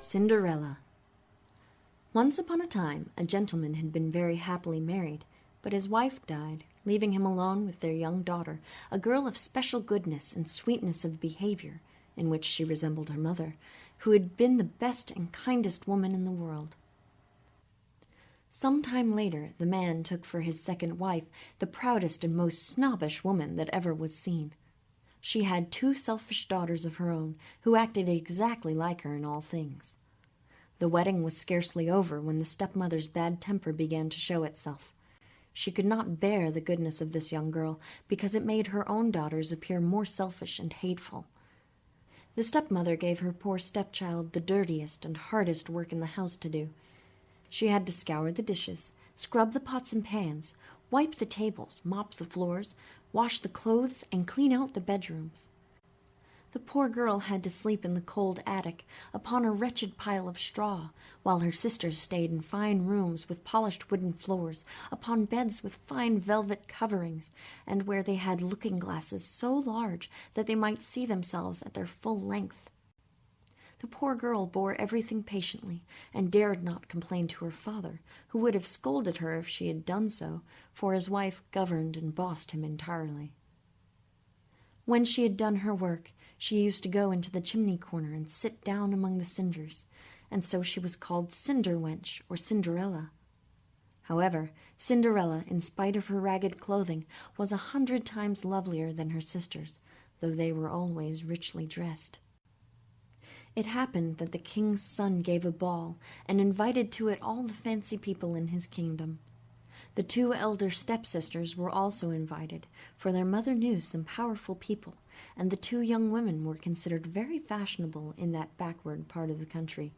Cinderella. Once upon a time, a gentleman had been very happily married, but his wife died, leaving him alone with their young daughter, a girl of special goodness and sweetness of behavior, in which she resembled her mother, who had been the best and kindest woman in the world. Some time later, the man took for his second wife the proudest and most snobbish woman that ever was seen. She had 2 selfish daughters of her own, who acted exactly like her in all things. The wedding was scarcely over when the stepmother's bad temper began to show itself. She could not bear the goodness of this young girl, because it made her own daughters appear more selfish and hateful. The stepmother gave her poor stepchild the dirtiest and hardest work in the house to do. She had to scour the dishes, scrub the pots and pans, wipe the tables, mop the floors, wash the clothes, and clean out the bedrooms. The poor girl had to sleep in the cold attic upon a wretched pile of straw, while her sisters stayed in fine rooms with polished wooden floors, upon beds with fine velvet coverings, and where they had looking-glasses so large that they might see themselves at their full length. The poor girl bore everything patiently, and dared not complain to her father, who would have scolded her if she had done so, for his wife governed and bossed him entirely. When she had done her work, she used to go into the chimney-corner and sit down among the cinders, and so she was called Cinder-wench or Cinderella. However, Cinderella, in spite of her ragged clothing, was 100 times lovelier than her sisters, though they were always richly dressed. It happened that the king's son gave a ball, and invited to it all the fancy people in his kingdom. The 2 elder stepsisters were also invited, for their mother knew some powerful people, and the 2 young women were considered very fashionable in that backward part of the country.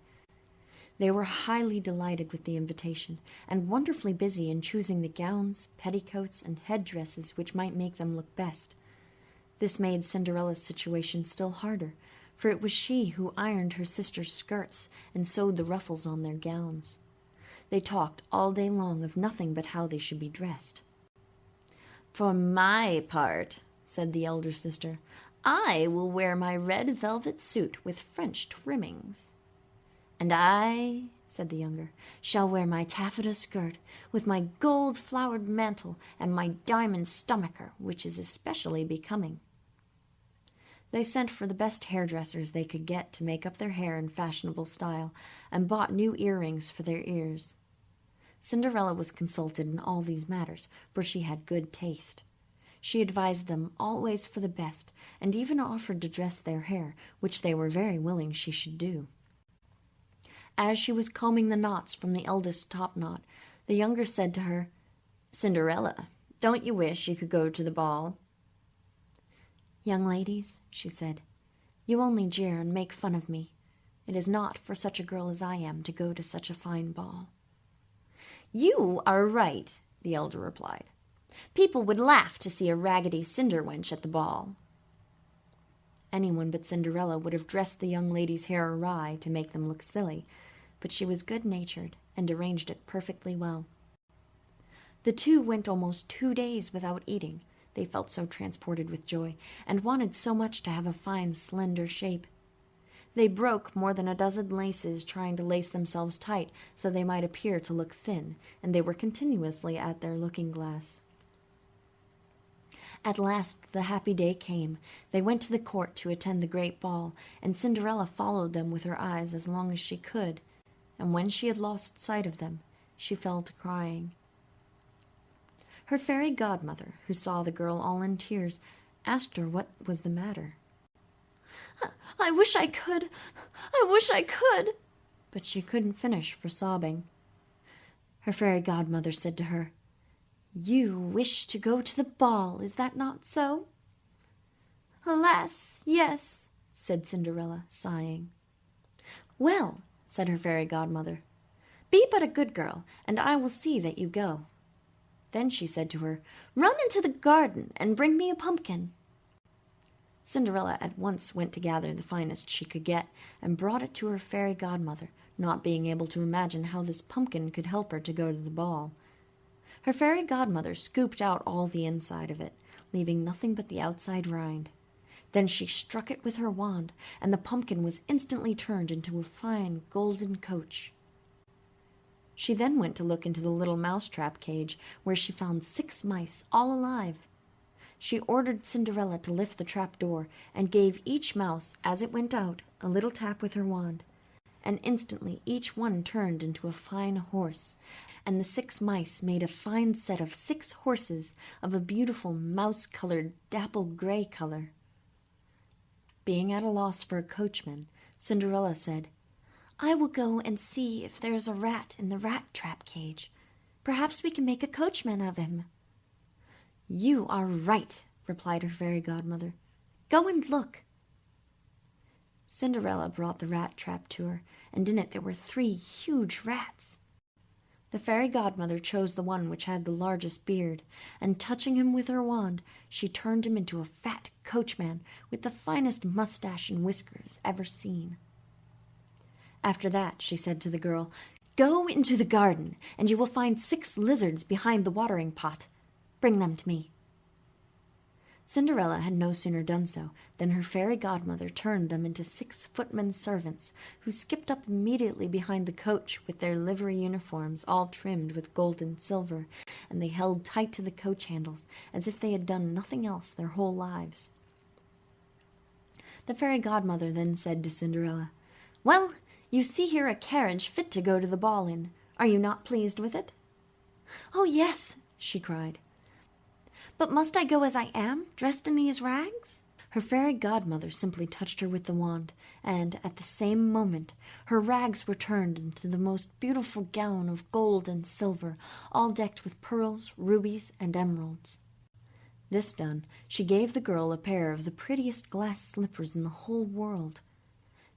They were highly delighted with the invitation, and wonderfully busy in choosing the gowns, petticoats, and head-dresses which might make them look best. This made Cinderella's situation still harder, for it was she who ironed her sisters' skirts and sewed the ruffles on their gowns. They talked all day long of nothing but how they should be dressed. "For my part," said the elder sister, "I will wear my red velvet suit with French trimmings." "And I," said the younger, "shall wear my taffeta skirt, with my gold-flowered mantle and my diamond stomacher, which is especially becoming." They sent for the best hairdressers they could get to make up their hair in fashionable style, and bought new earrings for their ears. Cinderella was consulted in all these matters, for she had good taste. She advised them always for the best, and even offered to dress their hair, which they were very willing she should do. As she was combing the knots from the eldest topknot, the younger said to her, "Cinderella, don't you wish you could go to the ball?" "Young ladies," she said, "you only jeer and make fun of me. It is not for such a girl as I am to go to such a fine ball." "You are right," the elder replied. "People would laugh to see a raggedy cinder-wench at the ball." Anyone but Cinderella would have dressed the young ladies' hair awry to make them look silly, but she was good-natured and arranged it perfectly well. The 2 went almost 2 days without eating. They felt so transported with joy, and wanted so much to have a fine, slender shape. They broke more than 12 laces trying to lace themselves tight so they might appear to look thin, and they were continuously at their looking-glass. At last the happy day came. They went to the court to attend the great ball, and Cinderella followed them with her eyes as long as she could, and when she had lost sight of them, she fell to crying. Her fairy godmother, who saw the girl all in tears, asked her what was the matter. I wish I could! I wish I could!" But she couldn't finish for sobbing. Her fairy godmother said to her, "You wish to go to the ball, is that not so?" "Alas, yes," said Cinderella, sighing. "Well," said her fairy godmother, "be but a good girl, and I will see that you go." Then she said to her, "Run into the garden and bring me a pumpkin." Cinderella at once went to gather the finest she could get, and brought it to her fairy godmother, not being able to imagine how this pumpkin could help her to go to the ball. Her fairy godmother scooped out all the inside of it, leaving nothing but the outside rind. Then she struck it with her wand, and the pumpkin was instantly turned into a fine golden coach. She then went to look into the little mouse-trap cage, where she found 6 mice, all alive. She ordered Cinderella to lift the trap-door, and gave each mouse, as it went out, a little tap with her wand, and instantly each one turned into a fine horse, and the 6 mice made a fine set of 6 horses of a beautiful mouse-colored dapple-gray color. Being at a loss for a coachman, Cinderella said, "I will go and see if there is a rat in the rat-trap cage. Perhaps we can make a coachman of him." "You are right," replied her fairy godmother. "Go and look." Cinderella brought the rat-trap to her, and in it there were 3 huge rats. The fairy godmother chose the one which had the largest beard, and touching him with her wand, she turned him into a fat coachman with the finest mustache and whiskers ever seen. After that she said to the girl, "Go into the garden, and you will find 6 lizards behind the watering pot. Bring them to me." Cinderella had no sooner done so than her fairy godmother turned them into 6 footmen servants, who skipped up immediately behind the coach with their livery uniforms all trimmed with gold and silver, and they held tight to the coach handles as if they had done nothing else their whole lives. The fairy godmother then said to Cinderella, "Well, you see here a carriage fit to go to the ball in. Are you not pleased with it?" "Oh, yes," she cried. "But must I go as I am, dressed in these rags?" Her fairy godmother simply touched her with the wand, and at the same moment her rags were turned into the most beautiful gown of gold and silver, all decked with pearls, rubies, and emeralds. This done, she gave the girl a pair of the prettiest glass slippers in the whole world.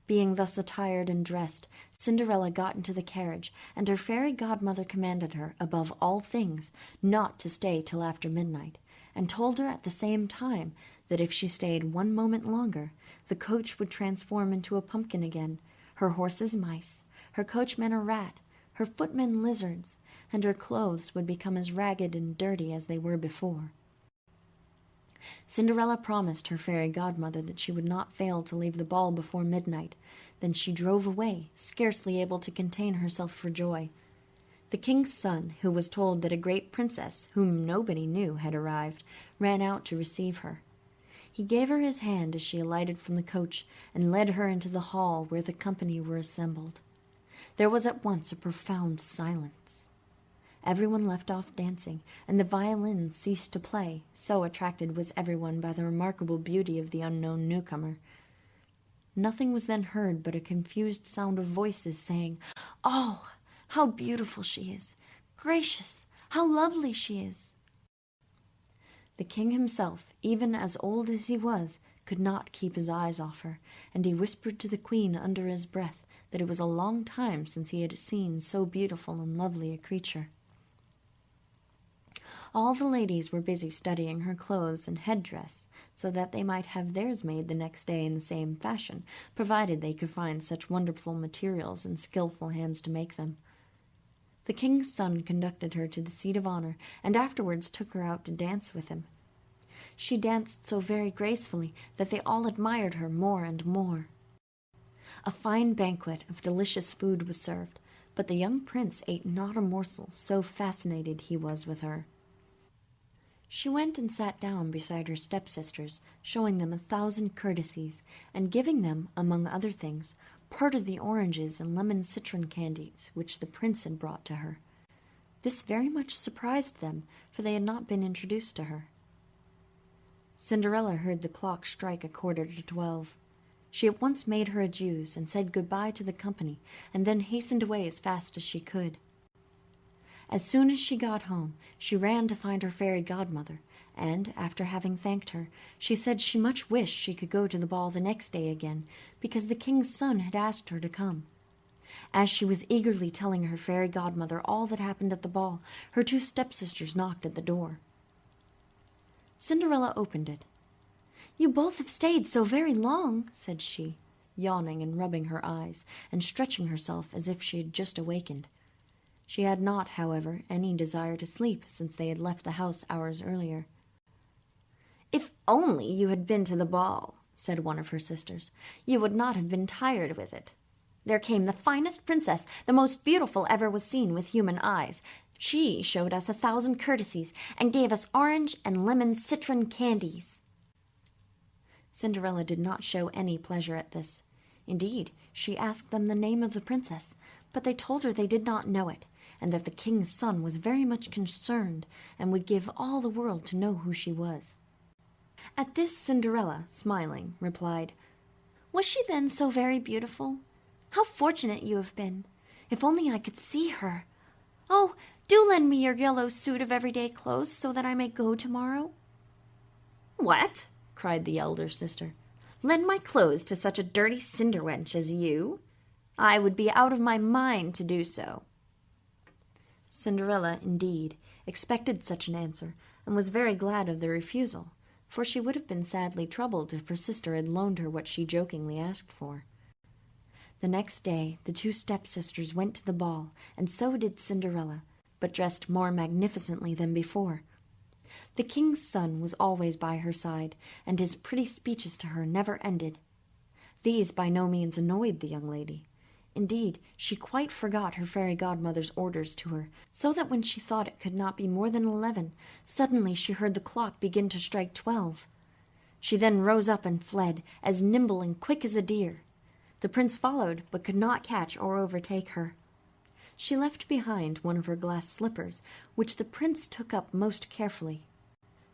Being thus attired and dressed, Cinderella got into the carriage, and her fairy godmother commanded her, above all things, not to stay till after midnight, and told her at the same time that if she stayed 1 moment longer, the coach would transform into a pumpkin again, her horses mice, her coachman a rat, her footmen lizards, and her clothes would become as ragged and dirty as they were before. Cinderella promised her fairy godmother that she would not fail to leave the ball before midnight. Then she drove away, scarcely able to contain herself for joy. The king's son, who was told that a great princess, whom nobody knew, had arrived, ran out to receive her. He gave her his hand as she alighted from the coach, and led her into the hall where the company were assembled. There was at once a profound silence. Everyone left off dancing, and the violins ceased to play, so attracted was everyone by the remarkable beauty of the unknown newcomer. Nothing was then heard but a confused sound of voices saying, "Oh, how beautiful she is! Gracious, how lovely she is!" The king himself, even as old as he was, could not keep his eyes off her, and he whispered to the queen under his breath that it was a long time since he had seen so beautiful and lovely a creature. All the ladies were busy studying her clothes and head-dress, so that they might have theirs made the next day in the same fashion, provided they could find such wonderful materials and skillful hands to make them. The king's son conducted her to the seat of honor, and afterwards took her out to dance with him. She danced so very gracefully that they all admired her more and more. A fine banquet of delicious food was served, but the young prince ate not a morsel, so fascinated he was with her. She went and sat down beside her stepsisters, showing them 1,000 courtesies, and giving them, among other things, part of the oranges and lemon citron candies which the prince had brought to her. This very much surprised them, for they had not been introduced to her. Cinderella heard the clock strike 11:45. She at once made her adieus and said good-bye to the company, and then hastened away as fast as she could. As soon as she got home, she ran to find her fairy godmother, and, after having thanked her, she said she much wished she could go to the ball the next day again, because the king's son had asked her to come. As she was eagerly telling her fairy godmother all that happened at the ball, her 2 stepsisters knocked at the door. Cinderella opened it. "You both have stayed so very long," said she, yawning and rubbing her eyes, and stretching herself as if she had just awakened. She had not, however, any desire to sleep, since they had left the house hours earlier. "If only you had been to the ball," said one of her sisters. "You would not have been tired with it. There came the finest princess, the most beautiful ever was seen with human eyes. She showed us 1,000 courtesies, and gave us orange and lemon citron candies." Cinderella did not show any pleasure at this. Indeed, she asked them the name of the princess, but they told her they did not know it, and that the king's son was very much concerned, and would give all the world to know who she was. At this Cinderella, smiling, replied, "Was she then so very beautiful? How fortunate you have been! If only I could see her! Oh, do lend me your yellow suit of everyday clothes, so that I may go tomorrow." "What?" cried the elder sister. "Lend my clothes to such a dirty cinder wench as you? I would be out of my mind to do so." Cinderella, indeed, expected such an answer, and was very glad of the refusal, for she would have been sadly troubled if her sister had loaned her what she jokingly asked for. The next day the two stepsisters went to the ball, and so did Cinderella, but dressed more magnificently than before. The king's son was always by her side, and his pretty speeches to her never ended. These by no means annoyed the young lady. Indeed, she quite forgot her fairy godmother's orders to her, so that when she thought it could not be more than 11, suddenly she heard the clock begin to strike 12. She then rose up and fled, as nimble and quick as a deer. The prince followed, but could not catch or overtake her. She left behind one of her glass slippers, which the prince took up most carefully.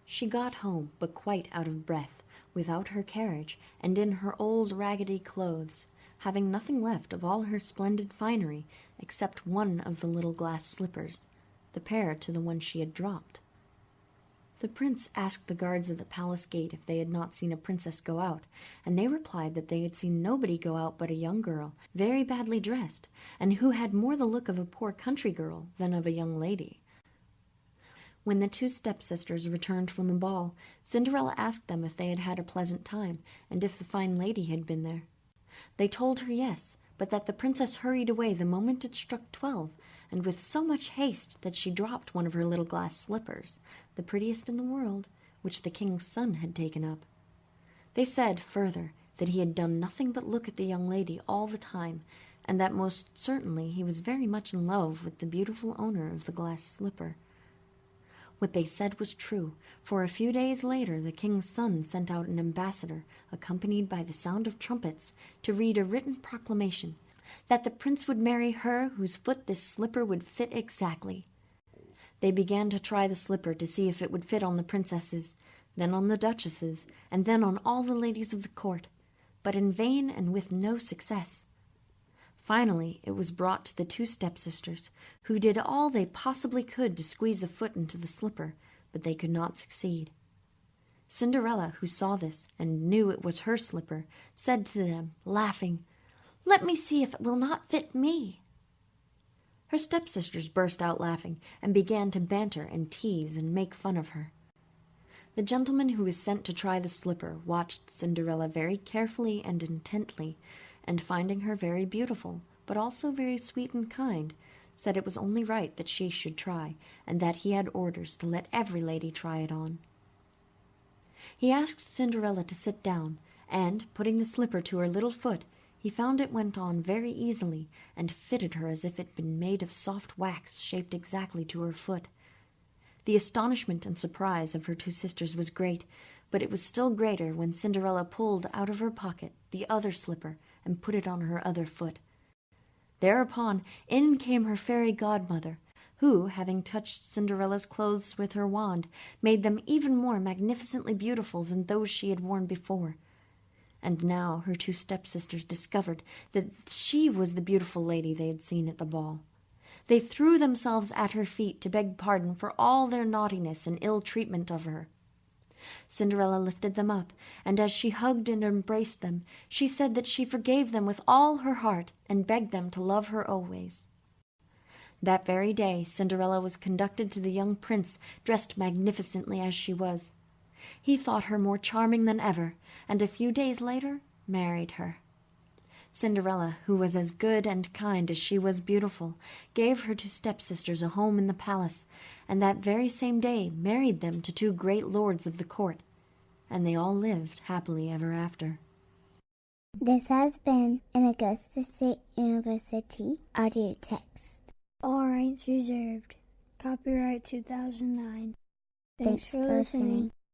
She got home, but quite out of breath, without her carriage, and in her old raggedy clothes, having nothing left of all her splendid finery except one of the little glass slippers, the pair to the one she had dropped. The prince asked the guards at the palace gate if they had not seen a princess go out, and they replied that they had seen nobody go out but a young girl, very badly dressed, and who had more the look of a poor country girl than of a young lady. When the two stepsisters returned from the ball, Cinderella asked them if they had had a pleasant time, and if the fine lady had been there. They told her yes, but that the princess hurried away the moment it struck 12, and with so much haste that she dropped one of her little glass slippers, the prettiest in the world, which the king's son had taken up. They said, further, that he had done nothing but look at the young lady all the time, and that most certainly he was very much in love with the beautiful owner of the glass slipper. What they said was true, for a few days later the king's son sent out an ambassador, accompanied by the sound of trumpets, to read a written proclamation that the prince would marry her whose foot this slipper would fit exactly. They began to try the slipper to see if it would fit on the princesses, then on the duchesses, and then on all the ladies of the court, but in vain and with no success. Finally it was brought to the two stepsisters, who did all they possibly could to squeeze a foot into the slipper, but they could not succeed. Cinderella, who saw this and knew it was her slipper, said to them, laughing, "Let me see if it will not fit me." Her stepsisters burst out laughing, and began to banter and tease and make fun of her. The gentleman who was sent to try the slipper watched Cinderella very carefully and intently, and finding her very beautiful, but also very sweet and kind, said it was only right that she should try, and that he had orders to let every lady try it on. He asked Cinderella to sit down, and, putting the slipper to her little foot, he found it went on very easily, and fitted her as if it had been made of soft wax shaped exactly to her foot. The astonishment and surprise of her two sisters was great, but it was still greater when Cinderella pulled out of her pocket the other slipper and put it on her other foot. Thereupon in came her fairy godmother, who, having touched Cinderella's clothes with her wand, made them even more magnificently beautiful than those she had worn before. And now her two stepsisters discovered that she was the beautiful lady they had seen at the ball. They threw themselves at her feet to beg pardon for all their naughtiness and ill treatment of her. Cinderella lifted them up, and as she hugged and embraced them, she said that she forgave them with all her heart, and begged them to love her always. That very day Cinderella was conducted to the young prince, dressed magnificently as she was. He thought her more charming than ever, and a few days later married her. Cinderella, who was as good and kind as she was beautiful, gave her two stepsisters a home in the palace, and that very same day married them to two great lords of the court. and they all lived happily ever after. This has been an Augusta State University audio text. All rights reserved. Copyright 2009. Thanks for listening.